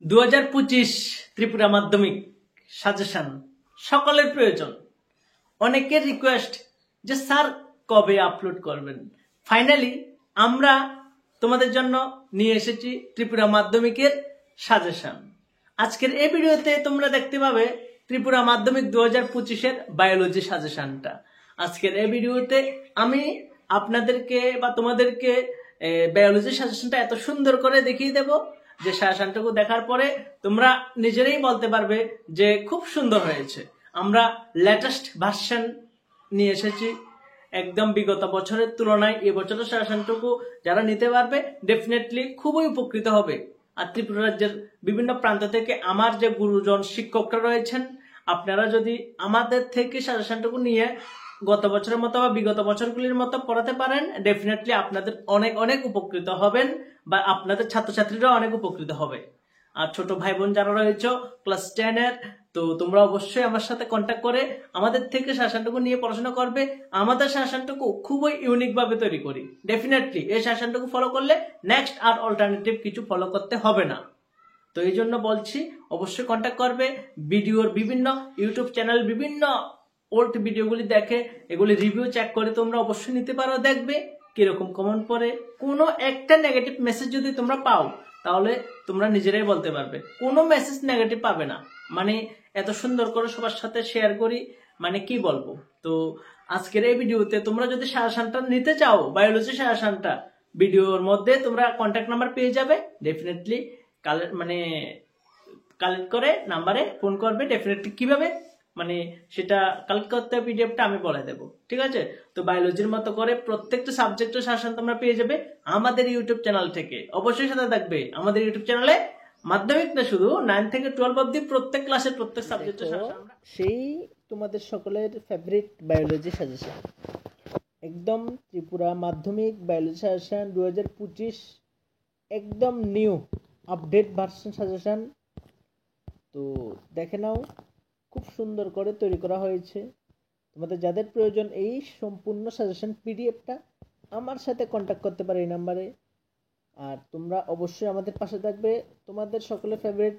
2025 ত্রিপুরা মাধ্যমিক সাজেশন সকলের প্রয়োজন। অনেকের রিকোয়েস্ট যে স্যার কবে আপলোড করবেন। ফাইনালি আমরা তোমাদের জন্য নিয়ে এসেছি ত্রিপুরা মাধ্যমিকের সাজেশন। আজকের এই ভিডিওতে তোমরা দেখতে পাবে ত্রিপুরা মাধ্যমিক 2025-এর বায়োলজি সাজেশনটা। আজকের এই ভিডিওতে আমি আপনাদেরকে বা তোমাদেরকে বায়োলজি সাজেশনটা এত সুন্দর করে দেখিয়ে দেব যে সাজেশনটুকু দেখার পরে তোমরা নিজেরাই বলতে পারবে যে খুব সুন্দর হয়েছে। আমরা লেটেস্ট ভার্সন নিয়ে এসেছি, একদম বিগত বছরের তুলনায় এবছরের সাজেশনটুকু যারা নিতে পারবে ডেফিনেটলি খুবই উপকৃত হবে। আর ত্রিপুরা রাজ্যের বিভিন্ন প্রান্ত থেকে আমার যে গুরুজন শিক্ষকরা রয়েছেন, আপনারা যদি আমাদের থেকে সাজেশনটুকু নিয়ে গত বছরের মতো বা বিগত বছরগুলির মতো পড়াতে পারেন, ডেফিনেটলি আপনাদের অনেক অনেক উপকৃত হবেন বা আপনাদের ছাত্রছাত্রীরা অনেক উপকৃত হবে। আর ছোট ভাই বোন যারা রয়েছে ক্লাস 10-এর, তো তোমরা অবশ্যই আমার সাথে কন্ট্যাক্ট করে আমাদের থেকে সাজেশনটুকু নিয়ে পড়াশোনা করবে। আমাদের সাজেশনটুকু খুবই ইউনিক ভাবে তৈরি করি। ডেফিনেটলি এই সাজেশনটুকু ফলো করলে নেক্সট আর অল্টারনেটিভ কিছু ফলো করতে হবে না। তো এই জন্য বলছি অবশ্যই কন্ট্যাক্ট করবে। ভিডিওর বিভিন্ন ইউটিউব চ্যানেল বিভিন্ন ওল্ড ভিডিওগুলি দেখে এগুলি রিভিউ চেক করে তোমরা অবশ্যই নিতে পারো। দেখবে কিরকম কমেন্ট পড়ে। কোনো একটা নেগেটিভ মেসেজ যদি তোমরা পাও তাহলে তোমরা নিজেরাই বলতে পারবে, কোনো মেসেজ নেগেটিভ পাবে না। মানে এত সুন্দর করে সবার সাথে শেয়ার করি, মানে কি বলবো। তো আজকের এই ভিডিওতে তোমরা যদি সাজেশনটা নিতে চাও, বায়োলজি সাজেশনটা, ভিডিওর মধ্যে তোমরা কন্ট্যাক্ট নাম্বার পেয়ে যাবে। ডেফিনেটলি কালেক্ট করে নাম্বারে ফোন করবে। ডেফিনেটলি কিভাবে মানে সেটা কালেক্ট করতে পিডিএফটা আমি বলে দেবো, ঠিক আছে। তো বায়োলজির মতো করে প্রত্যেকটা সাবজেক্টের সাজেশন তোমরা পেয়ে যাবে আমাদের ইউটিউব চ্যানেল থেকে। অবশ্যই সাথে থাকবে আমাদের ইউটিউব চ্যানেলে। মাধ্যমিক না, শুধু 9 থেকে 12 অবধি প্রত্যেক ক্লাসের প্রত্যেক সাবজেক্টের সাজেশন, সেই তোমাদের সকলের ফেভারিট বায়োলজি সাজেশন, একদম ত্রিপুরা মাধ্যমিক বায়োলজি সাজেশন 2025, একদম নিউ আপডেট ভার্সন সাজেশন। তো দেখে নাও, খুব সুন্দর করে তৈরি করা হয়েছে। তোমাদের যাদের প্রয়োজন এই সম্পূর্ণ সাজেশন পিডিএফটা, আমার সাথে কন্ট্যাক্ট করতে পারো এই নাম্বারে। আর তোমরা অবশ্যই আমাদের পাশে থাকবে তোমাদের সকলের ফেভারিট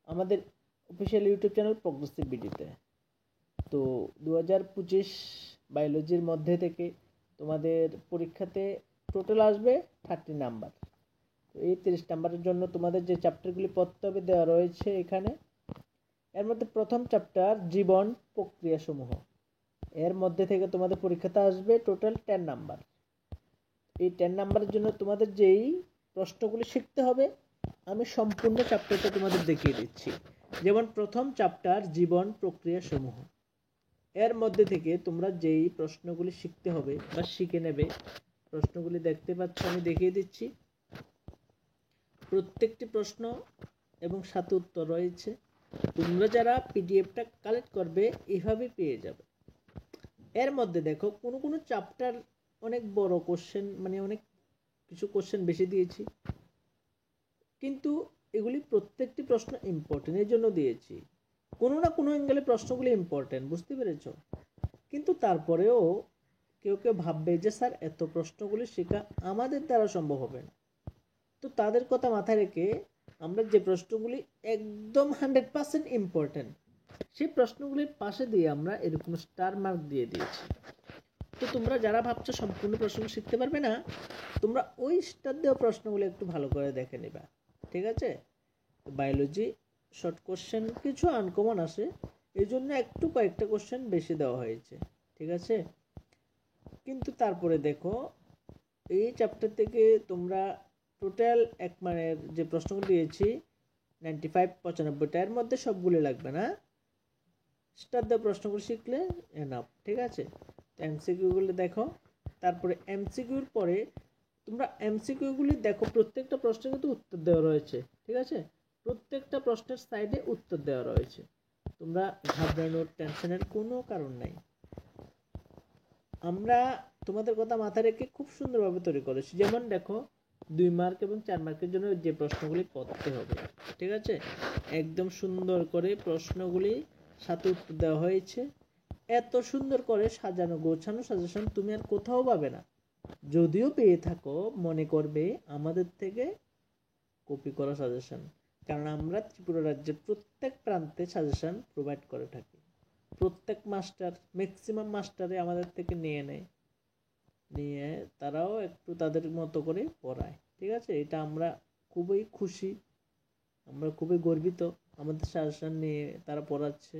আমাদের অফিসিয়াল ইউটিউব চ্যানেল প্রগ্রেসিভ বিডিতে। তো 2025 বায়োলজির মধ্যে থেকে তোমাদের পরীক্ষাতে টোটাল আসবে 30 নাম্বার। তো এই 30 নাম্বারের জন্য তোমাদের যে চ্যাপ্টারগুলি পড়তে হবে দেওয়া রয়েছে এখানে। এর মধ্যে প্রথম চ্যাপ্টার জীবন প্রক্রিয়া সমূহ, এর মধ্যে থেকে তোমাদের পরীক্ষাতে আসবে টোটাল 10 নাম্বার। এই 10 নাম্বারের জন্য তোমাদের যেই প্রশ্নগুলি শিখতে হবে আমি সম্পূর্ণ চ্যাপ্টারটা তোমাদের দেখিয়ে দিচ্ছি। যেমন প্রথম চ্যাপ্টার জীবন প্রক্রিয়া সমূহ, এর মধ্যে থেকে তোমরা যেই প্রশ্নগুলি শিখতে হবে বা শিখে নেবে, প্রশ্নগুলি দেখতে পাচ্ছ আমি দেখিয়ে দিচ্ছি। প্রত্যেকটি প্রশ্ন এবং সাথে উত্তর রয়েছে। তোমরা যারা পিডিএফটা কালেক্ট করবে এইভাবে পেয়ে যাবে। এর মধ্যে দেখো কোনো চ্যাপ্টার অনেক বড় কোশ্চেন, মানে অনেক কিছু কোশ্চেন বেশি দিয়েছি, কিন্তু এগুলি প্রত্যেকটি প্রশ্ন ইম্পর্টেন্ট, এর জন্য দিয়েছি। কোনো না কোনো অ্যাঙ্গেলে প্রশ্নগুলি ইম্পর্টেন্ট, বুঝতে পেরেছো? কিন্তু তারপরেও কেউ কেউ ভাববে যে স্যার এত প্রশ্নগুলি শেখা আমাদের দ্বারা সম্ভব হবে না। তো তাদের কথা মাথায় রেখে আমরা যে প্রশ্নগুলি একদম 100% ইম্পর্টেন্ট, সেই প্রশ্নগুলির পাশে দিয়ে আমরা এরকম স্টার মার্ক দিয়ে দিয়েছি। তো তোমরা যারা ভাবছো সম্পূর্ণ প্রশ্ন শিখতে পারবে না, তোমরা ওই স্টার দেওয়া প্রশ্নগুলো একটু ভালো করে দেখে নেবা, ঠিক আছে। বায়োলজি শর্ট কোশ্চেন কিছু আনকমন আসে, এই জন্য একটু কয়েকটা কোশ্চেন বেশি দেওয়া হয়েছে, ঠিক আছে। কিন্তু তারপরে দেখো এই চ্যাপ্টার থেকে তোমরা টোটাল এক মানের যে প্রশ্নগুলো দিয়েছি 95-95টা, এর মধ্যে সবগুলো লাগবে না। স্টার দেওয়া প্রশ্নগুলো শিখলে এনাফ, ঠিক আছে। এমসিকিউগুলো দেখো, তারপরে এমসিকিউর পরে তোমরা এমসিকিউগুলি দেখো, প্রত্যেকটা প্রশ্নের কিন্তু উত্তর দেওয়া রয়েছে, ঠিক আছে। প্রত্যেকটা প্রশ্নের সাইডে উত্তর দেওয়া রয়েছে। তোমরা ঘাবড়ানোর টেনশনের কোনো কারণ নাই। আমরা তোমাদের কথা মাথায় রেখে খুব সুন্দরভাবে তৈরি করেছি। যেমন দেখো 2 মার্ক এবং 4 মার্কের জন্য যে প্রশ্নগুলি পড়তে হবে, ঠিক আছে, একদম সুন্দর করে প্রশ্নগুলি সাথে উত্তর দেওয়া হয়েছে। এত সুন্দর করে সাজানো গোছানো সাজেশন তুমি আর কোথাও পাবে না। যদিও পেয়ে থাকো মনে করবে আমাদের থেকে কপি করা সাজেশন। কারণ আমরা ত্রিপুরা রাজ্যের প্রত্যেক প্রান্তে সাজেশন প্রোভাইড করে থাকি। প্রত্যেক মাস্টার, ম্যাক্সিমাম মাস্টারে আমাদের থেকে নিয়ে তারাও একটু তাদের মতো করে পড়ায়। ঠিক আছে, এটা আমরা খুবই খুশি, আমরা খুবই গর্বিত আমাদের সাজেশন নিয়ে তারা পড়াচ্ছে।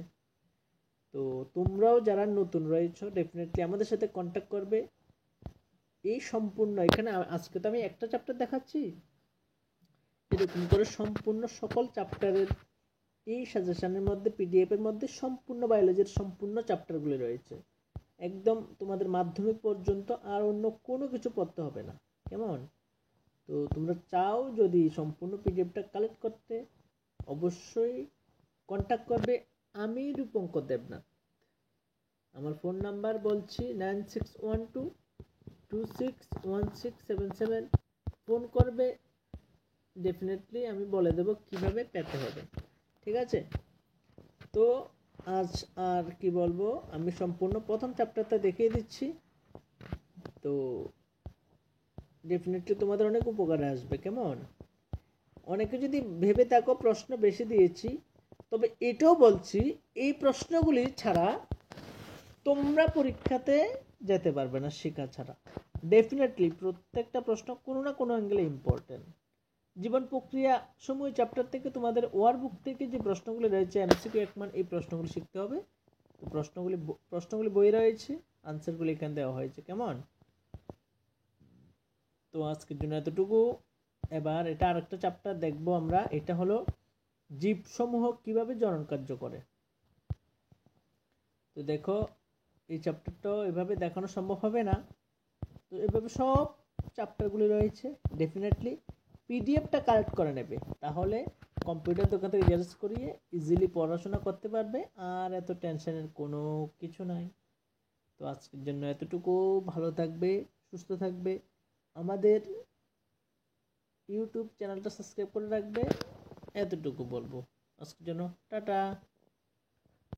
তো তোমরাও যারা নতুন রয়েছো ডেফিনেটলি আমাদের সাথে কন্ট্যাক্ট করবে। এই সম্পূর্ণ এখানে আজকে তো আমি একটা চ্যাপ্টার দেখাচ্ছি, এরকম করে সম্পূর্ণ সকল চ্যাপ্টারের এই সাজেশনের মধ্যে পিডিএফ এর মধ্যে সম্পূর্ণ বায়োলজির সম্পূর্ণ চ্যাপ্টারগুলি রয়েছে। একদম তোমাদের মাধ্যমিক পর্যন্ত আর অন্য কোনো কিছু পড়তে হবে না। কেমন? তো তোমরা চাও যদি সম্পূর্ণ পিডিএফটা কালেক্ট করতে, অবশ্যই কন্ট্যাক্ট করবে আমি রূপঙ্কর দেবনাথ। আমার ফোন নাম্বার বলছি 9612261677। ফোন করবে, ডেফিনেটলি আমি বলে দেবো কিভাবে পেতে হবে। ঠিক আছে, তো আজ আর কি বলবো, আমি সম্পূর্ণ প্রথম চ্যাপ্টারটা দেখিয়ে দিচ্ছি। তো ডেফিনেটলি তোমাদের অনেক উপকারে আসবে। কেমন? অনেকে যদি ভেবে থাকো প্রশ্ন বেশি দিয়েছি, তবে এটাও বলছি এই প্রশ্নগুলি ছাড়া তোমরা পরীক্ষাতে যেতে পারবে না শেখা ছাড়া। ডেফিনেটলি প্রত্যেকটা প্রশ্ন কোনো না কোনো অ্যাঙ্গেলে ইম্পর্টেন্ট। জীবন প্রক্রিয়া সমূহ চ্যাপ্টার থেকে তোমাদের ওয়ার্কবুক থেকে যে প্রশ্নগুলি রয়েছে এমসিকিউ 1 মান, এই প্রশ্নগুলি শিখতে হবে। তো প্রশ্নগুলি বই রয়েছে, আনসারগুলি এখানে দেওয়া হয়েছে। কেমন? তো আজকের জন্য এতটুকু। এবার এটা আরেকটা চ্যাপ্টার দেখবো আমরা, এটা হলো জীবসমূহ কিভাবে জনন কার্য করে। তো দেখো এই চ্যাপ্টারটাও এভাবে দেখানো সম্ভব হবে না, তো এভাবে সব চ্যাপ্টারগুলি রয়েছে। ডেফিনেটলি পিডিএফটা কালেক্ট করে নেবে, তাহলে কম্পিউটার দোকান থেকে জেরক্স করিয়ে ইজিলি পড়াশোনা করতে পারবে, আর এত টেনশনের কোনো কিছু নাই। তো আজকের জন্য এতটুকু। ভালো থাকবে, সুস্থ থাকবে, আমাদের ইউটিউব চ্যানেলটা সাবস্ক্রাইব করে রাখবে, এতটুকু বলবো। আজকের জন্য টাটা।